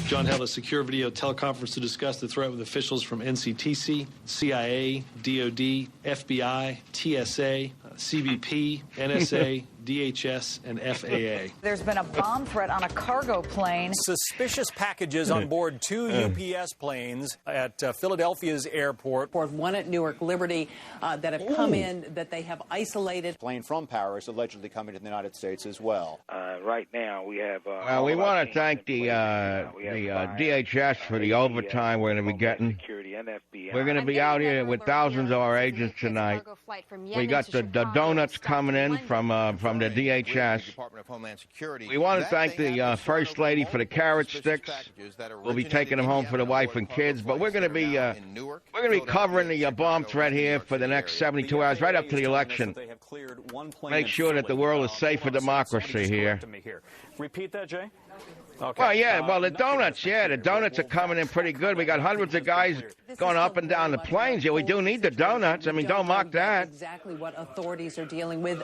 John held a secure video teleconference to discuss the threat with officials from NCTC, CIA, DOD, FBI, TSA, CBP, NSA, DHS, and FAA. There's been a bomb threat on a cargo plane. Suspicious packages on board two UPS planes at Philadelphia's airport. One at Newark Liberty that have come in that they have isolated. Plane from Paris allegedly coming to the United States as well. Right now we have. Well, we want to thank the DHS for the overtime we're going to be getting. We're going to be out here with thousands of our agents tonight. We got the donuts coming in from the DHS. Department of Homeland Security. We want to thank the First Lady for the carrot sticks. We'll be taking them home for the wife and kids. But we're going to be covering the bomb threat here for the next 72 hours, right up to the election. Make sure that the world is safe for democracy here. Repeat that, Jay. Okay. Well, yeah, the donuts, the donuts are coming in pretty good. We got hundreds of guys going up and down the planes. Yeah, we do need the donuts. I mean, don't mock that. Exactly what authorities are dealing with.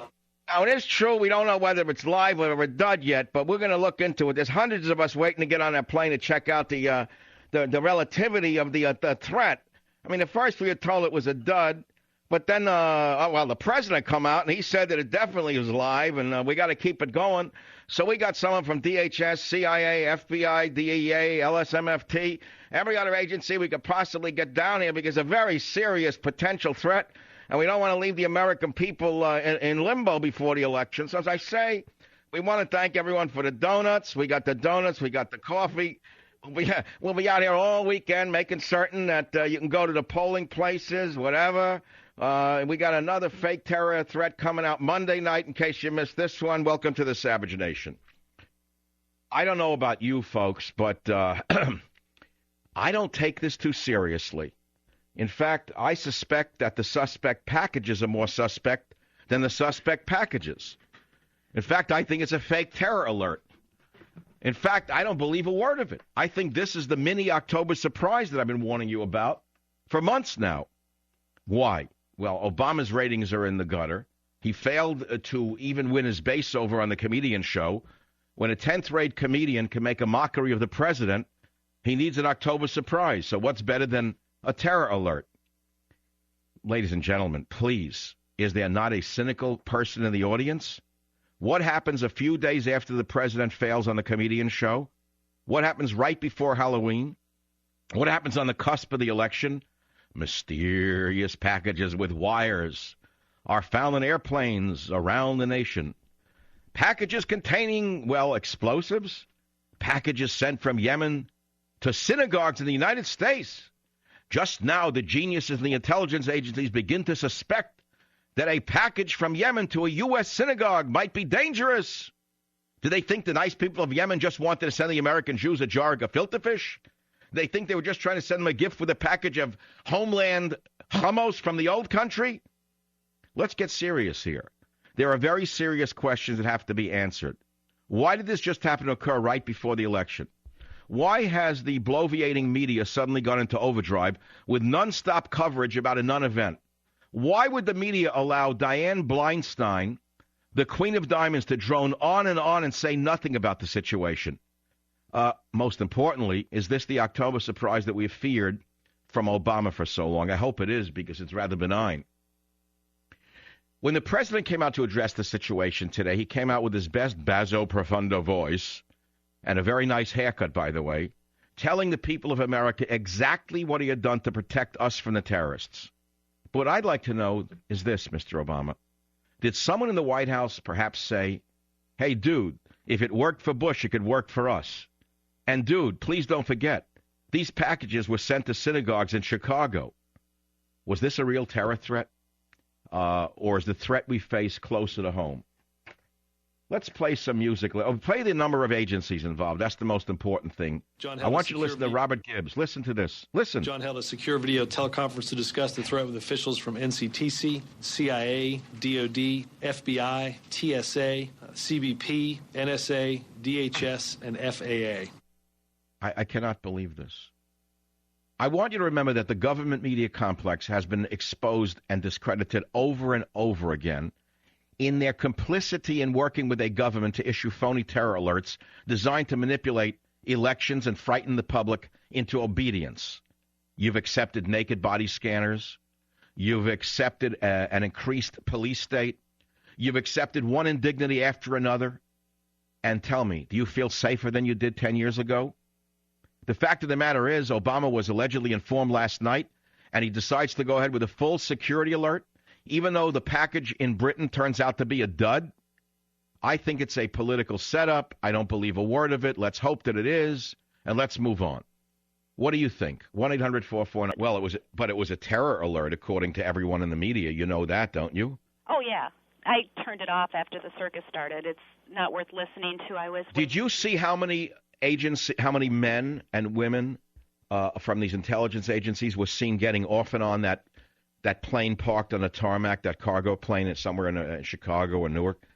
Now, it is true we don't know whether it's live or a dud yet, but we're going to look into it. There's hundreds of us waiting to get on that plane to check out the relativity of the threat. I mean, at first we were told it was a dud, but then, the president come out, and he said that it definitely was live, and we got to keep it going. So we got someone from DHS, CIA, FBI, DEA, LSMFT, every other agency we could possibly get down here because a very serious potential threat, and we don't want to leave the American people in limbo before the election. So as I say, we want to thank everyone for the donuts. We got the donuts. We got the coffee. We'll be out here all weekend making certain that you can go to the polling places, whatever. We got another fake terror threat coming out Monday night in case you missed this one. Welcome to the Savage Nation. I don't know about you folks, but I don't take this too seriously. In fact, I suspect that the suspect packages are more suspect than the suspect packages. In fact, I think it's a fake terror alert. In fact, I don't believe a word of it. I think this is the mini October surprise that I've been warning you about for months now. Why? Well, Obama's ratings are in the gutter. He failed to even win his base over on the comedian show. When a 10th-rate comedian can make a mockery of the president, he needs an October surprise. So what's better than a terror alert? Ladies and gentlemen, please, is there not a cynical person in the audience? What happens a few days after the president fails on the comedian show? What happens right before Halloween? What happens on the cusp of the election? Mysterious packages with wires are found in airplanes around the nation. Packages containing, explosives. Packages sent from Yemen to synagogues in the United States. Just now, the geniuses in the intelligence agencies begin to suspect that a package from Yemen to a U.S. synagogue might be dangerous. Do they think the nice people of Yemen just wanted to send the American Jews a jar of gefilte fish? They think they were just trying to send them a gift with a package of homeland hummus from the old country? Let's get serious here. There are very serious questions that have to be answered. Why did this just happen to occur right before the election? Why has the bloviating media suddenly gone into overdrive with nonstop coverage about a non-event? Why would the media allow Dianne Blindstein, the Queen of Diamonds, to drone on and say nothing about the situation? Most importantly, is this the October surprise that we've feared from Obama for so long? I hope it is, because it's rather benign. When the president came out to address the situation today, he came out with his best basso profundo voice, and a very nice haircut, by the way, telling the people of America exactly what he had done to protect us from the terrorists. But what I'd like to know is this, Mr. Obama. Did someone in the White House perhaps say, hey, dude, if it worked for Bush, it could work for us? And, dude, please don't forget, these packages were sent to synagogues in Chicago. Was this a real terror threat? Or is the threat we face closer to home? Let's play some music. Play the number of agencies involved. That's the most important thing. I want you to listen to Robert Gibbs. Listen to this. Listen. John held a secure video teleconference to discuss the threat with officials from NCTC, CIA, DOD, FBI, TSA, CBP, NSA, DHS, and FAA. I cannot believe this. I want you to remember that the government media complex has been exposed and discredited over and over again in their complicity in working with a government to issue phony terror alerts designed to manipulate elections and frighten the public into obedience. You've accepted naked body scanners. You've accepted an increased police state. You've accepted one indignity after another. And tell me, do you feel safer than you did 10 years ago? The fact of the matter is, Obama was allegedly informed last night, and he decides to go ahead with a full security alert, even though the package in Britain turns out to be a dud. I think it's a political setup. I don't believe a word of it. Let's hope that it is, and let's move on. What do you think? 1-800-449. Well, it was a terror alert, according to everyone in the media. You know that, don't you? Oh, yeah. I turned it off after the circus started. It's not worth listening to. Did you see how many men and women from these intelligence agencies were seen getting off and on that plane parked on a tarmac, that cargo plane somewhere in Chicago or Newark?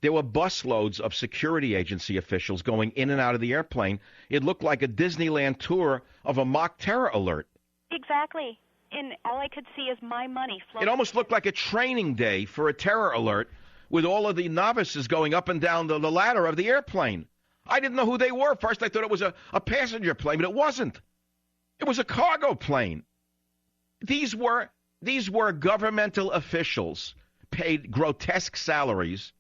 There were busloads of security agency officials going in and out of the airplane. It looked like a Disneyland tour of a mock terror alert. Exactly. And all I could see is my money floating. It almost looked like a training day for a terror alert with all of the novices going up and down the ladder of the airplane. I didn't know who they were. First, I thought it was a passenger plane, but it wasn't. It was a cargo plane. These were governmental officials paid grotesque salaries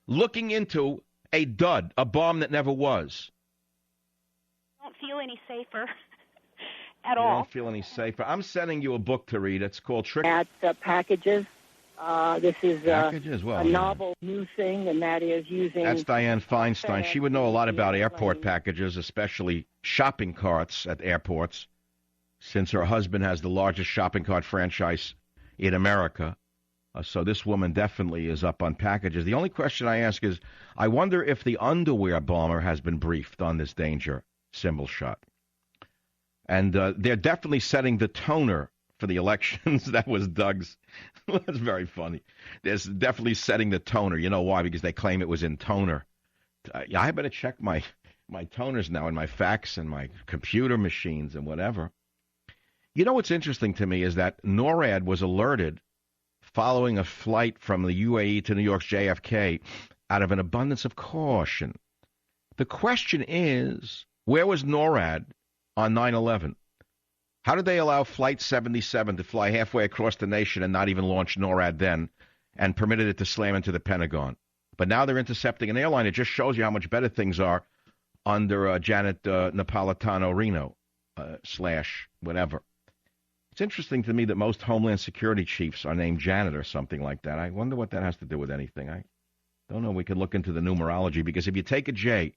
looking into a dud, a bomb that never was. I don't feel any safer at all. You don't feel any safer. I'm sending you a book to read. It's called Trick. At Packages. This is Packages? Well, a novel new thing, and that is using... That's Dianne Feinstein. She would know a lot about airport packages, especially shopping carts at airports, since her husband has the largest shopping cart franchise in America. So this woman definitely is up on packages. The only question I ask is, I wonder if the underwear bomber has been briefed on this danger symbol shot. And they're definitely setting the toner for the elections. That was Doug's. That's very funny. There's definitely setting the toner. You know why? Because they claim it was in toner. I better check my toners now in my fax and my computer machines and whatever. You know what's interesting to me is that NORAD was alerted following a flight from the UAE to New York's JFK out of an abundance of caution. The question is, where was NORAD on 9/11? How did they allow Flight 77 to fly halfway across the nation and not even launch NORAD then, and permitted it to slam into the Pentagon? But now they're intercepting an airline. It just shows you how much better things are under Janet Napolitano-Reno / whatever. It's interesting to me that most Homeland Security chiefs are named Janet or something like that. I wonder what that has to do with anything. I don't know. We could look into the numerology, because if you take a J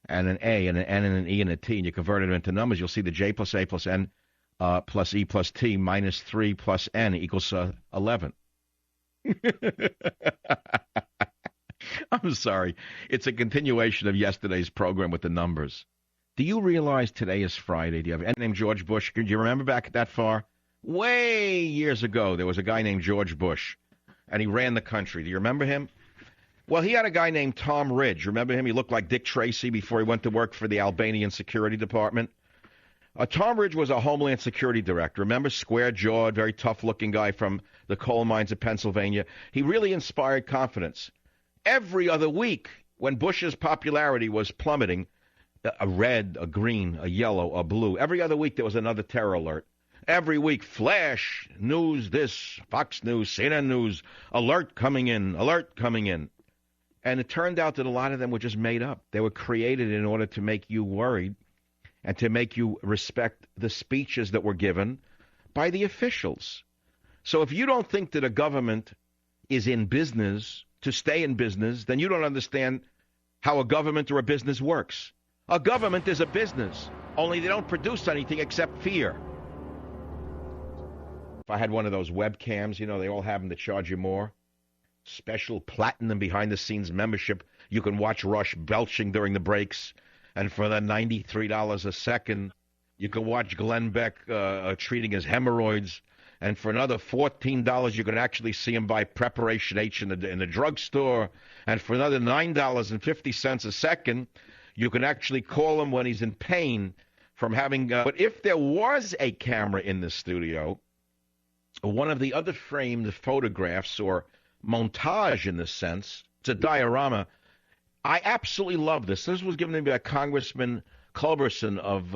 and an A and an N and an E and a T and you convert it into numbers, you'll see the J plus A plus N plus E plus T minus 3 plus N equals 11. I'm sorry. It's a continuation of yesterday's program with the numbers. Do you realize today is Friday? Do you have any named George Bush? Do you remember back that far? Way years ago, there was a guy named George Bush, and he ran the country. Do you remember him? Well, he had a guy named Tom Ridge. Remember him? He looked like Dick Tracy before he went to work for the Albanian Security Department. Tom Ridge was a Homeland Security director. Remember, square-jawed, very tough-looking guy from the coal mines of Pennsylvania. He really inspired confidence. Every other week, when Bush's popularity was plummeting, a red, a green, a yellow, a blue, every other week there was another terror alert. Every week, flash, news, this, Fox News, CNN News, alert coming in, alert coming in. And it turned out that a lot of them were just made up. They were created in order to make you worried and to make you respect the speeches that were given by the officials. So if you don't think that a government is in business to stay in business, then you don't understand how a government or a business works. A government is a business, only they don't produce anything except fear. If I had one of those webcams, you know, they all have them to charge you more. Special platinum behind-the-scenes membership. You can watch Rush belching during the breaks. And for the $93 a second, you can watch Glenn Beck treating his hemorrhoids. And for another $14, you can actually see him buy Preparation H in the drugstore. And for another $9.50 a second, you can actually call him when he's in pain from having... But if there was a camera in the studio, one of the other framed photographs or montage in this sense, it's a diorama. I absolutely love this. This was given to me by Congressman Culberson of